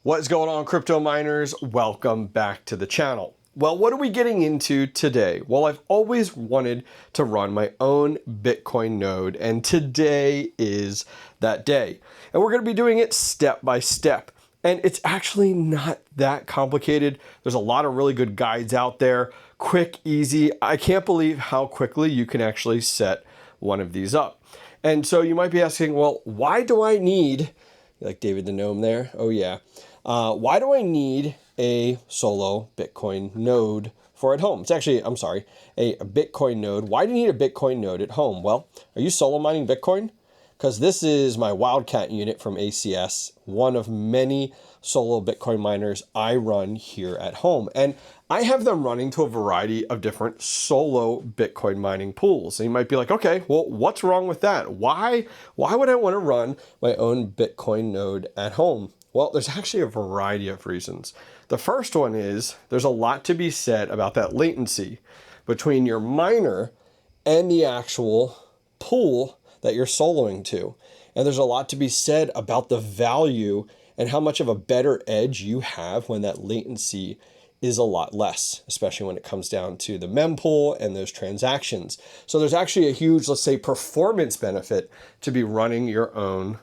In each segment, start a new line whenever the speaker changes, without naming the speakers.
What's going on, crypto miners? Welcome back to the channel. Well, what are we getting into today? Well, I've always wanted to run my own Bitcoin node, and today is that day. And we're going to be doing it step by step. And it's actually not that complicated. There's a lot of really good guides out there. Quick, easy. I can't believe how quickly you can actually set one of these up. And so you might be asking, well, why do I need, like David the Gnome there? Oh yeah. Why do I need a solo Bitcoin node for at home? It's actually, I'm sorry, a Bitcoin node. Why do you need a Bitcoin node at home? Well, are you solo mining Bitcoin? Because this is my Wildcat unit from ACS, one of many solo Bitcoin miners I run here at home. And I have them running to a variety of different solo Bitcoin mining pools. And you might be like, okay, well, what's wrong with that? Why would I want to run my own Bitcoin node at home? Well, there's actually a variety of reasons. The first one is there's a lot to be said about that latency between your miner and the actual pool that you're soloing to. And there's a lot to be said about the value and how much of a better edge you have when that latency is a lot less, especially when it comes down to the mempool and those transactions. So there's actually a huge, let's say, performance benefit to be running your own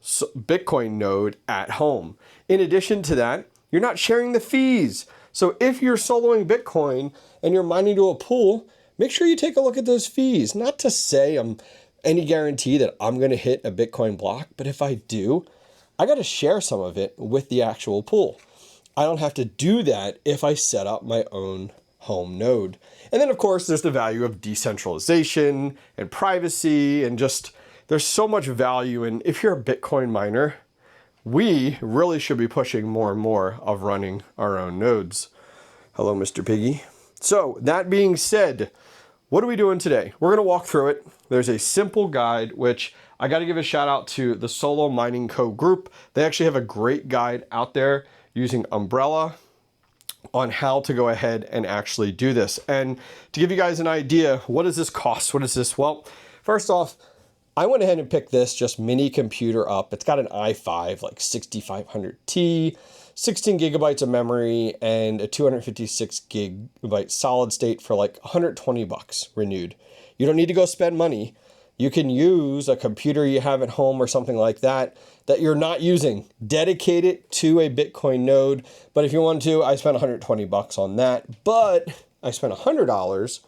Bitcoin node at home. In addition to that, you're not sharing the fees. So if you're soloing Bitcoin and you're mining to a pool, make sure you take a look at those fees. Not to say I'm any guarantee that I'm going to hit a Bitcoin block, but if I do, I got to share some of it with the actual pool. I don't have to do that if I set up my own home node. And then of course, there's the value of decentralization and privacy and just there's so much value. And if you're a Bitcoin miner, we really should be pushing more and more of running our own nodes. Hello, Mr. Piggy. So that being said, what are we doing today? We're going to walk through it. There's a simple guide, which I got to give a shout out to the Solo Mining Co. group. They actually have a great guide out there using Umbrella on how to go ahead and actually do this. And to give you guys an idea, what does this cost? What is this? Well, first off, I went ahead and picked this just mini computer up. It's got an i5, like 6500T, 16 gigabytes of memory, and a 256 gigabyte solid state for like 120 bucks renewed. You don't need to go spend money. You can use a computer you have at home or something like that that you're not using. Dedicate it to a Bitcoin node. But if you want to, I spent 120 bucks on that, but I spent $100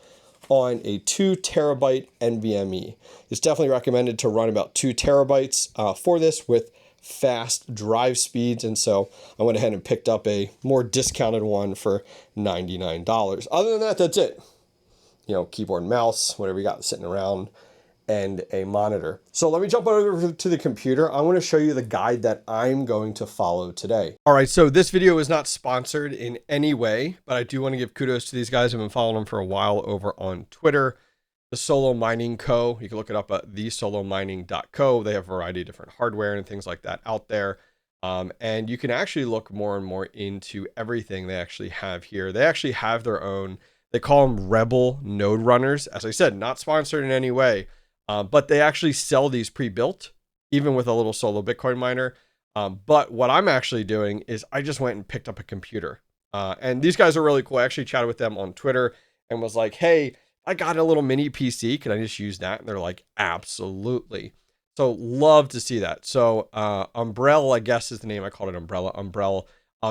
on a 2 terabyte NVMe. It's definitely recommended to run about 2 terabytes for this with fast drive speeds. And so I went ahead and picked up a more discounted one for $99. Other than that, that's it. You know, keyboard and mouse, whatever you got sitting around, and a monitor. So let me jump over to the computer. I want to show you the guide that I'm going to follow today. All right, so this video is not sponsored in any way, but I do want to give kudos to these guys. I've been following them for a while over on Twitter. The Solo Mining Co. You can look it up at thesolomining.co. They have a variety of different hardware and things like that out there. And you can actually look more and more into everything they actually have here. They actually have their own, they call them Rebel node runners. As I said, not sponsored in any way. But they actually sell these pre-built, even with a little solo Bitcoin miner. But what I'm actually doing is I just went and picked up a computer. And these guys are really cool. I actually chatted with them on Twitter and was like, hey, I got a little mini PC. Can I just use that? And they're like, absolutely. So love to see that. So Umbrella, I guess is the name. I called it Umbrella.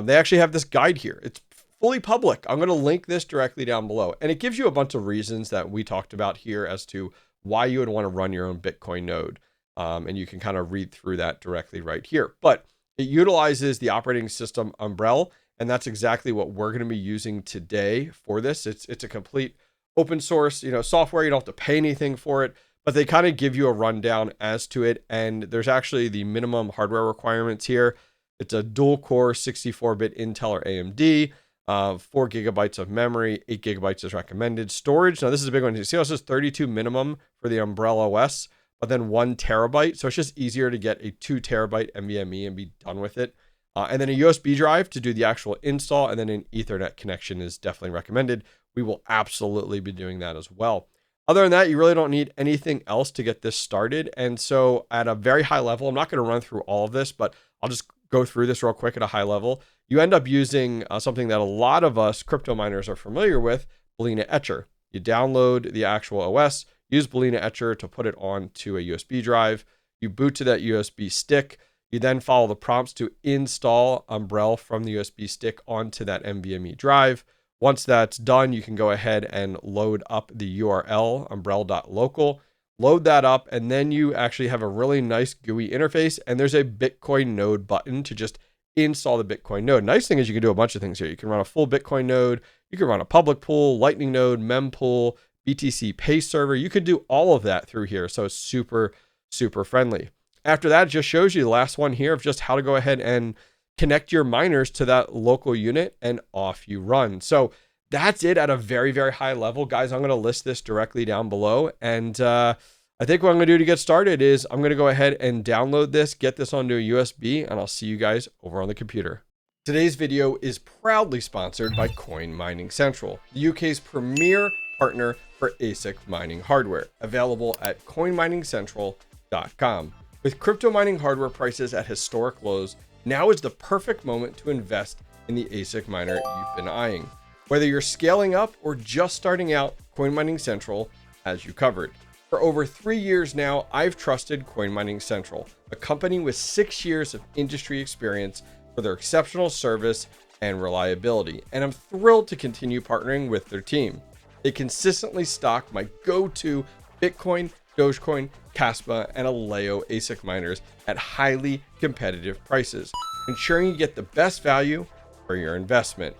They actually have this guide here. It's fully public. I'm going to link this directly down below. And it gives you a bunch of reasons that we talked about here as to why you would want to run your own Bitcoin node. And you can kind of read through that directly right here. But it utilizes the operating system Umbrella, and that's exactly what we're going to be using today for this. It's a complete open source, software. You don't have to pay anything for it, but they kind of give you a rundown as to it. And there's actually the minimum hardware requirements here. It's a dual core 64-bit Intel or AMD. 4 gigabytes of memory, 8 gigabytes is recommended. Storage, now this is a big one. You see how it says 32 minimum for the UmbrelOS, but then 1 terabyte. So it's just easier to get a 2 terabyte NVMe and be done with it. And then a USB drive to do the actual install, and then an Ethernet connection is definitely recommended. We will absolutely be doing that as well. Other than that, you really don't need anything else to get this started. And so at a very high level, I'm not going to run through all of this, but I'll just go through this real quick at a high level. You end up using something that a lot of us crypto miners are familiar with, Balena Etcher. You download the actual OS, use Balena Etcher to put it onto a USB drive. You boot to that USB stick. You then follow the prompts to install Umbrel from the USB stick onto that NVMe drive. Once that's done, you can go ahead and load up the URL, umbrel.local, load that up, and then you actually have a really nice GUI interface, and there's a Bitcoin node button to just install the Bitcoin node. Nice thing is you can do a bunch of things here. You can run a full Bitcoin node, you can run a public pool, Lightning node, mempool, BTC Pay server. You could do all of that through here, so it's super, super friendly. After that, it just shows you the last one here of just how to go ahead and connect your miners to that local unit, and off you run. So that's it at a very, very high level. Guys, I'm going to list this directly down below. And I think what I'm going to do to get started is I'm going to go ahead and download this, get this onto a USB, and I'll see you guys over on the computer. Today's video is proudly sponsored by Coin Mining Central, the UK's premier partner for ASIC mining hardware, available at coinminingsentral.com. With crypto mining hardware prices at historic lows, now is the perfect moment to invest in the ASIC miner you've been eyeing. Whether you're scaling up or just starting out, Coin Mining Central has you covered. For over 3 years now, I've trusted Coin Mining Central, a company with 6 years of industry experience, for their exceptional service and reliability, and I'm thrilled to continue partnering with their team. They consistently stock my go-to Bitcoin, Dogecoin, Kaspa, and Aleo ASIC miners at highly competitive prices, ensuring you get the best value for your investment.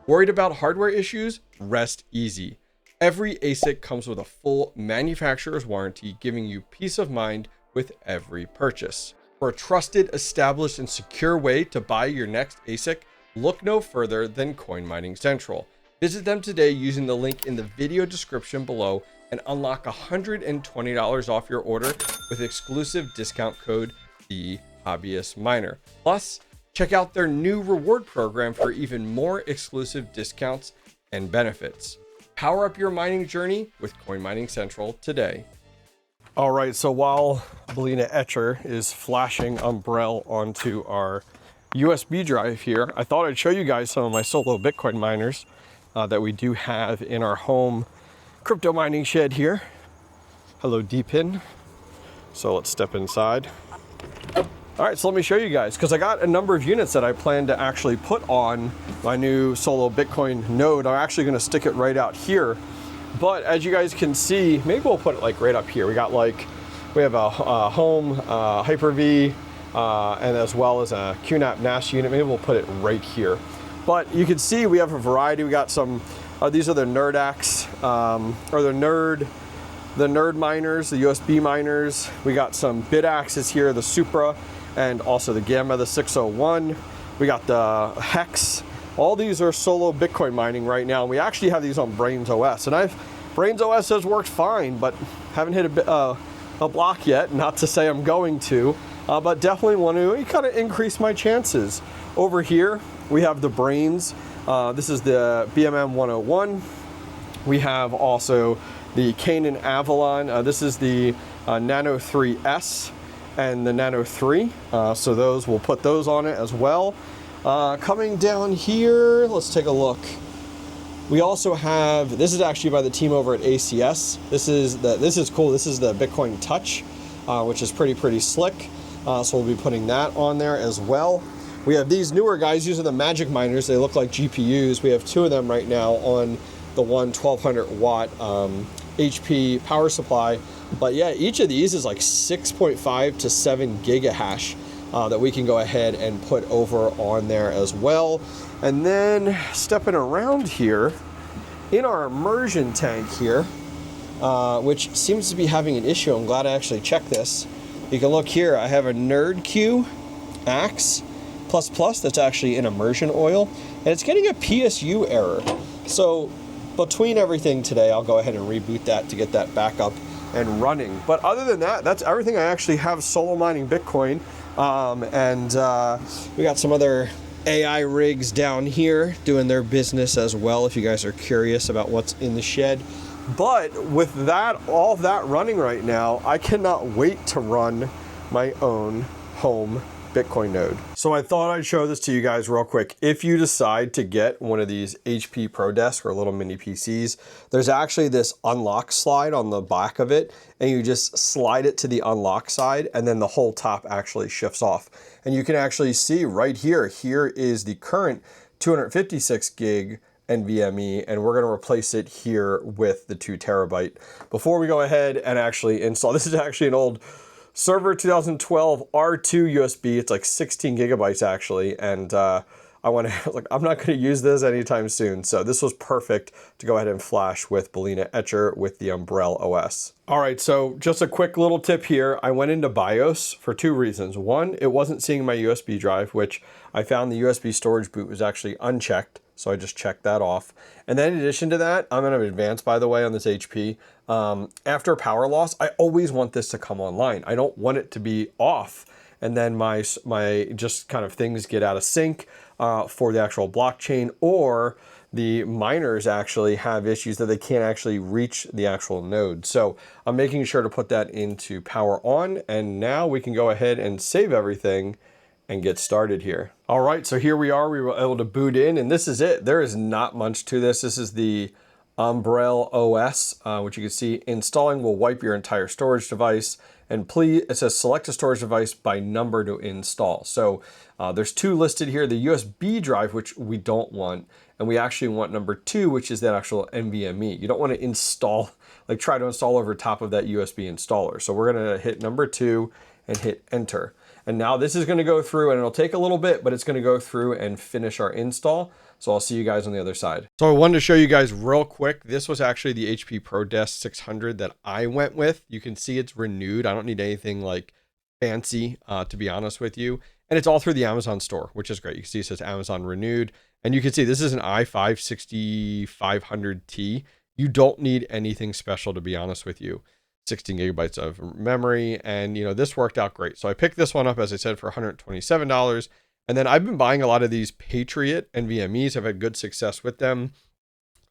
Worried about hardware issues? Rest easy. Every ASIC comes with a full manufacturer's warranty, giving you peace of mind with every purchase. For a trusted, established, and secure way to buy your next ASIC, look no further than Coin Mining Central. Visit them today using the link in the video description below and unlock $120 off your order with exclusive discount code TheHobbyistMiner. Plus, check out their new reward program for even more exclusive discounts and benefits. Power up your mining journey with Coin Mining Central today. All right, so while Balena Etcher is flashing Umbrel onto our USB drive here, I thought I'd show you guys some of my solo Bitcoin miners that we do have in our home crypto mining shed here. Hello, DEPIN. So let's step inside. All right, so let me show you guys, because I got a number of units that I plan to actually put on my new solo Bitcoin node. I'm actually going to stick it right out here. But as you guys can see, maybe we'll put it like right up here. We have a home Hyper-V and as well as a QNAP NAS unit. Maybe we'll put it right here. But you can see we have a variety. We got some, these are the NerdX, or the Nerd miners, the USB miners. We got some BitAxes here, the Supra, and also the Gamma, the 601. We got the Hex. All these are solo Bitcoin mining right now. And we actually have these on BrainsOS. And BrainsOS has worked fine, but haven't hit a block yet. Not to say I'm going to, but definitely want to kind of increase my chances. Over here, we have the Brains. This is the BMM 101. We have also the Canaan Avalon. This is the Nano 3S and the Nano 3. So those, we'll put those on it as well. Coming down here, let's take a look. We also have, this is actually by the team over at ACS. This is cool. This is the Bitcoin Touch, which is pretty slick. So we'll be putting that on there as well. We have these newer guys. These are the Magic Miners. They look like GPUs. We have two of them right now on the 1200 watt HP power supply. But yeah, each of these is like 6.5 to 7 gigahash that we can go ahead and put over on there as well. And then stepping around here in our immersion tank here, which seems to be having an issue. I'm glad I actually checked this. You can look here. I have a NerdQ Axe ++ that's actually in immersion oil, and it's getting a PSU error. So between everything today, I'll go ahead and reboot that to get that back up and running. But other than that, that's everything. I actually have solo mining Bitcoin, and we got some other AI rigs down here doing their business as well, if you guys are curious about what's in the shed. But with that, all of that running right now, I cannot wait to run my own home Bitcoin node. So I thought I'd show this to you guys real quick. If you decide to get one of these HP ProDesk or little mini PCs, there's actually this unlock slide on the back of it, and you just slide it to the unlock side, and then the whole top actually shifts off. And you can actually see right here, here is the current 256 gig NVMe, and we're going to replace it here with the 2 terabyte. Before we go ahead and actually install, this is actually an old server 2012 R2 USB. It's like 16 gigabytes actually, and I'm not going to use this anytime soon, so this was perfect to go ahead and flash with Bellina Etcher with the UmbrelOS. All right, so just a quick little tip here. I went into BIOS for 2 reasons. One, it wasn't seeing my USB drive, which I found the USB storage boot was actually unchecked, so I just checked that off. And then in addition to that, I'm going to advance, by the way, on this HP. After power loss, I always want this to come online. I don't want it to be off, and then my just kind of things get out of sync for the actual blockchain, or the miners actually have issues that they can't actually reach the actual node. So I'm making sure to put that into power on, and now we can go ahead and save everything and get started here. All right, so here we are. We were able to boot in, and this is it. There is not much to this. This is the UmbrelOS, which you can see installing will wipe your entire storage device. And please, it says select a storage device by number to install. So there's 2 listed here, the USB drive, which we don't want. And we actually want number 2, which is that actual NVMe. You don't want to install, like try to install over top of that USB installer. So we're going to hit number 2 and hit enter. And now this is going to go through, and it'll take a little bit, but it's going to go through and finish our install. So I'll see you guys on the other side. So I wanted to show you guys real quick. This was actually the HP ProDesk 600 that I went with. You can see it's renewed. I don't need anything like fancy, to be honest with you. And it's all through the Amazon store, which is great. You can see it says Amazon renewed. And you can see this is an i5 6500T. You don't need anything special, to be honest with you. 16 gigabytes of memory, and you know, this worked out great. So I picked this one up, as I said, for $127. And then I've been buying a lot of these Patriot NVMEs. I've had good success with them.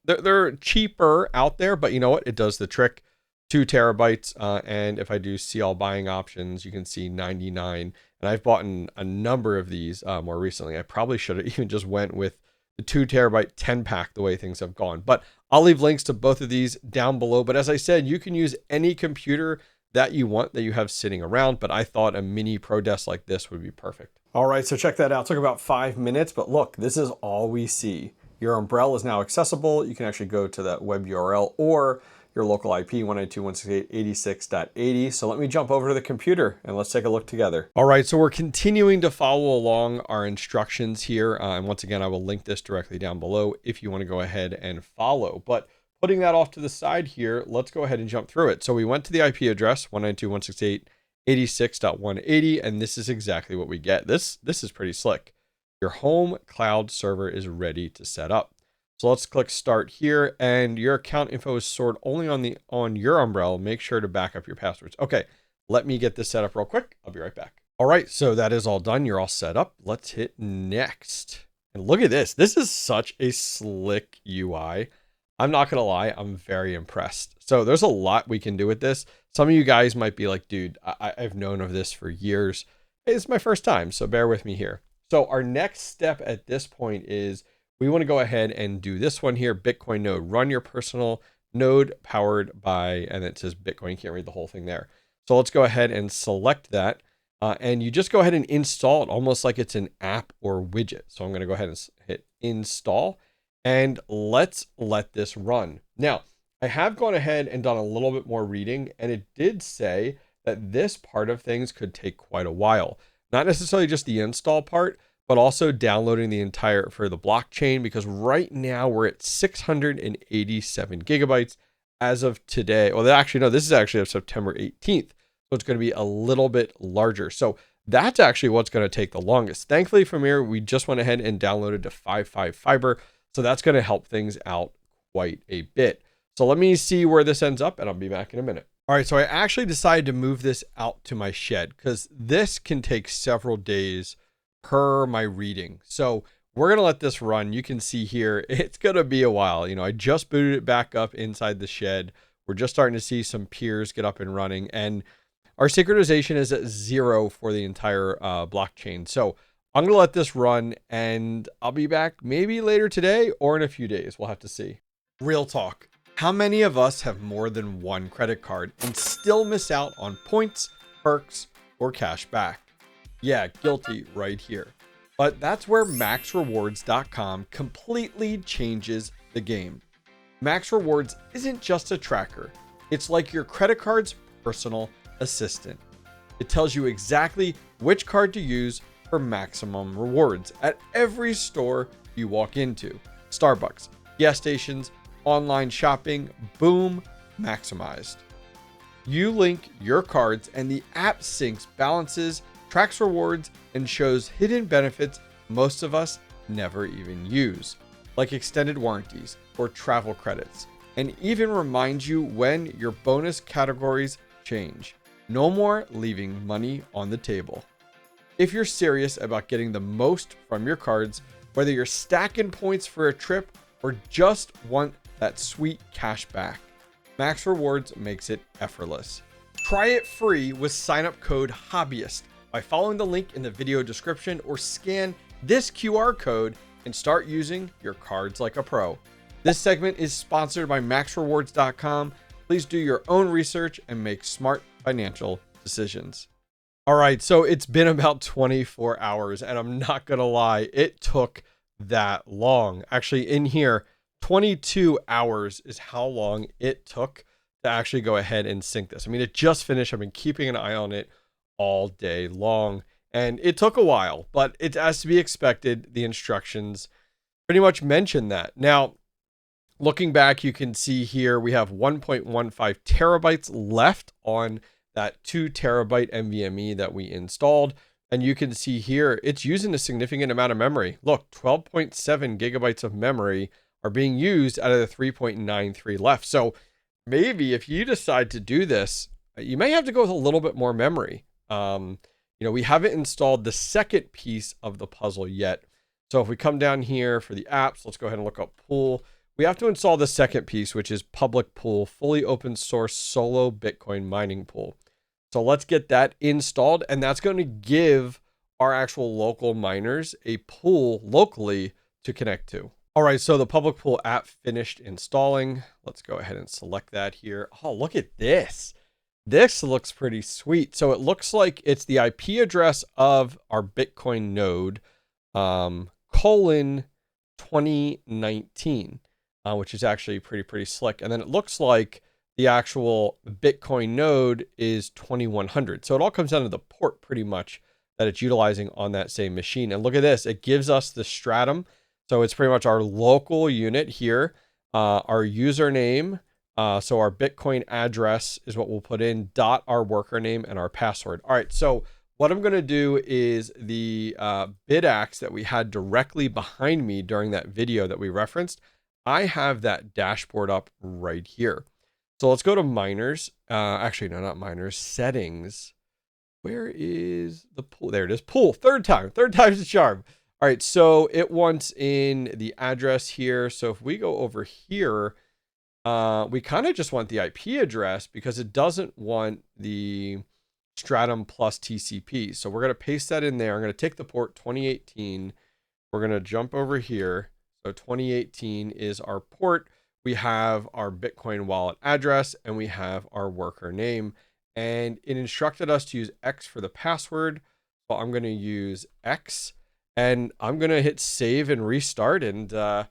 They're cheaper out there, but you know what? It does the trick. 2 terabytes. And if I do see all buying options, you can see 99. And I've bought a number of these more recently. I probably should have even just went with the 2 terabyte 10 pack the way things have gone. But I'll leave links to both of these down below. But as I said, you can use any computer that you want, that you have sitting around, but I thought a mini ProDesk like this would be perfect. All right, so check that out. It took about 5 minutes, but look, this is all we see. Your Umbrel is now accessible. You can actually go to that web URL or your local IP 192.168.86.80. So let me jump over to the computer and let's take a look together. All right, so we're continuing to follow along our instructions here. And once again, I will link this directly down below if you want to go ahead and follow. But putting that off to the side here, let's go ahead and jump through it. So we went to the IP address 192.168.86.180, and this is exactly what we get. This is pretty slick. Your home cloud server is ready to set up. So let's click start here, and your account info is stored only on your Umbrel. Make sure to back up your passwords. Okay, let me get this set up real quick. I'll be right back. All right, so that is all done. You're all set up. Let's hit next. And look at this. This is such a slick UI. I'm not gonna lie, I'm very impressed. So there's a lot we can do with this. Some of you guys might be like, dude, I've known of this for years. Hey, it's my first time, so bear with me here. So our next step at this point is we want to go ahead and do this one here, Bitcoin node. Run your personal node powered by, and it says Bitcoin. You can't read the whole thing there. So let's go ahead and select that. And you just go ahead and install it almost like it's an app or widget. So I'm going to go ahead and hit install, and let's let this run. Now, I have gone ahead and done a little bit more reading, and it did say that this part of things could take quite a while. Not necessarily just the install part, but also downloading the entire for the blockchain, because right now we're at 687 gigabytes as of today. Well, actually, no, this is actually of September 18th. So it's going to be a little bit larger. So that's actually what's going to take the longest. Thankfully from here, we just went ahead and downloaded to 5.5 fiber. So that's going to help things out quite a bit. So let me see where this ends up, and I'll be back in a minute. All right, so I actually decided to move this out to my shed because this can take several days per my reading. So we're going to let this run. You can see here, it's going to be a while. You know, I just booted it back up inside the shed. We're just starting to see some peers get up and running. And our synchronization is at 0 for the entire blockchain. So I'm going to let this run and I'll be back maybe later today or in a few days. We'll have to see. Real talk. How many of us have more than one credit card and still miss out on points, perks, or cash back? Yeah, guilty right here. But that's where maxrewards.com completely changes the game. Max Rewards isn't just a tracker. It's like your credit card's personal assistant. It tells you exactly which card to use for maximum rewards at every store you walk into. Starbucks, gas stations, online shopping, boom, maximized. You link your cards and the app syncs balances, tracks rewards, and shows hidden benefits most of us never even use, like extended warranties or travel credits, and even reminds you when your bonus categories change. No more leaving money on the table. If you're serious about getting the most from your cards, whether you're stacking points for a trip or just want that sweet cash back, Max Rewards makes it effortless. Try it free with sign-up code Hobbyist by following the link in the video description or scan this QR code and start using your cards like a pro. This segment is sponsored by maxrewards.com. Please do your own research and make smart financial decisions. All right, so it's been about 24 hours, and I'm not gonna lie, it took that long. Actually, in here, 22 hours is how long it took to actually go ahead and sync this. I mean, it just finished. I've been keeping an eye on it all day long, and it took a while, but it's as to be expected. The instructions pretty much mention that. Now, looking back, you can see here we have 1.15 terabytes left on that 2 terabyte NVMe that we installed. And you can see here, it's using a significant amount of memory. Look, 12.7 gigabytes of memory are being used out of the 3.93 left. So maybe if you decide to do this, you may have to go with a little bit more memory. We haven't installed the second piece of the puzzle yet. So if we come down here for the apps, let's go ahead and look up Pool. We have to install the second piece, which is Public Pool, fully open source solo Bitcoin mining pool. So let's get that installed, and that's going to give our actual local miners a pool locally to connect to. All right, so the Public Pool app finished installing. Let's go ahead and select that here. Oh, look at this. This looks pretty sweet. So it looks like it's the IP address of our Bitcoin node, colon 2019, which is actually pretty slick. And then it looks like the actual Bitcoin node is 2100. So it all comes down to the port pretty much that it's utilizing on that same machine. And look at this, it gives us the stratum. So it's pretty much our local unit here, our username. So our Bitcoin address is what we'll put in, dot our worker name and our password. All right, so what I'm gonna do is the bidax that we had directly behind me during that video that we referenced, I have that dashboard up right here. So let's go to miners. Actually, no, not miners, settings. Where is the pool? There it is, pool, third time's the charm. All right, so it wants in the address here. So if we go over here, we kind of just want the IP address because it doesn't want the stratum plus TCP. So we're going to paste that in there. I'm going to take the port 2018. We're going to jump over here. So 2018 is our port. We have our Bitcoin wallet address and we have our worker name. And it instructed us to use X for the password. So I'm going to use X and I'm going to hit save and restart. And I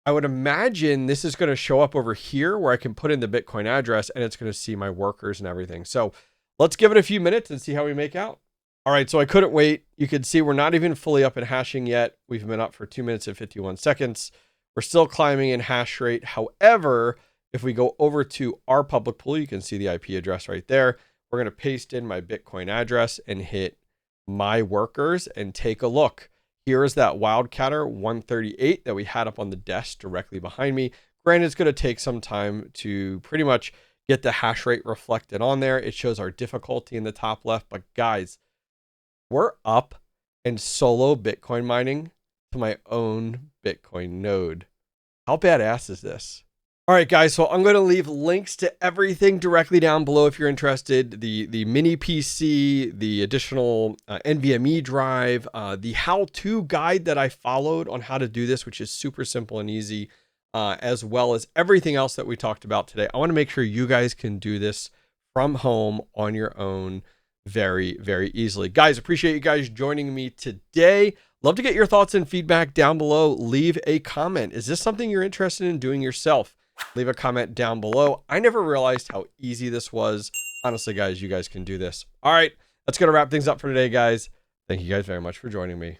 would imagine this is going to show up over here where I can put in the Bitcoin address and it's going to see my workers and everything. So let's give it a few minutes and see how we make out. All right, so I couldn't wait. You can see we're not even fully up in hashing yet. We've been up for 2 minutes and 51 seconds. We're still climbing in hash rate. However, if we go over to our public pool, you can see the IP address right there. We're going to paste in my Bitcoin address and hit my workers and take a look. Here is that Wildcatter 138 that we had up on the desk directly behind me. Granted, it's going to take some time to pretty much get the hash rate reflected on there. It shows our difficulty in the top left, but guys, we're up and solo Bitcoin mining to my own Bitcoin node. How badass is this? All right, guys, so I'm going to leave links to everything directly down below if you're interested. The mini PC, the additional NVMe drive, the how-to guide that I followed on how to do this, which is super simple and easy, as well as everything else that we talked about today. I want to make sure you guys can do this from home on your own very, very easily. Guys, appreciate you guys joining me today. Love to get your thoughts and feedback down below. Leave a comment. Is this something you're interested in doing yourself? Leave a comment down below. I never realized how easy this was. Honestly, guys, you guys can do this. All right, that's going to wrap things up for today, guys. Thank you guys very much for joining me.